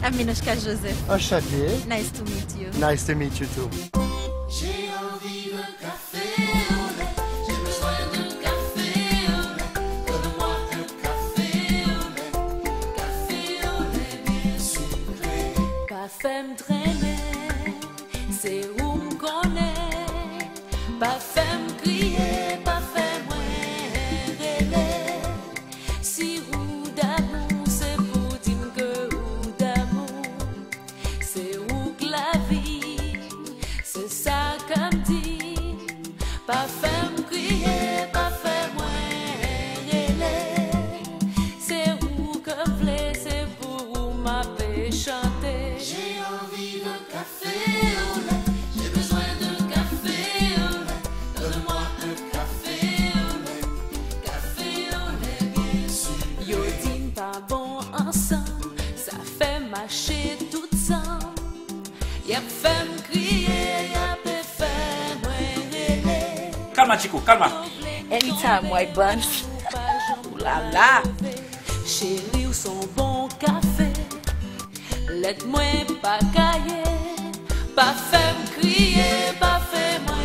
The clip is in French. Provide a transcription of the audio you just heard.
I'm Minoushka Joseph. Enchanté. Nice to meet you. Nice to meet you too. J'ai envie de café au lait, j'ai besoin de café au lait, donne-moi un café au lait bien sucré. Pas fait me traîner, c'est où me connaît, pas fait me crier, pas fait moi rêver. Si roue d'amour, c'est pour dire que roue d'amour, c'est où que la vie, c'est ça comme dit, pas fait me crier, pas fait moi rêver. C'est où que v'lait, c'est pour ma paix chanter. J'ai envie de café au lait, j'ai besoin de café au lait, donne-moi un café au lait bien sucré. Yo din pas bon ensemble, ça fait marcher tout ensemble. Y'a fait me crier, y'a fait moi rêver. Calma, Chico, calma. Anytime, white buns. Ooh la la. Chérie, ou son bon café. Laisse-moi pas cailler, pas fait me crier, pas fait moi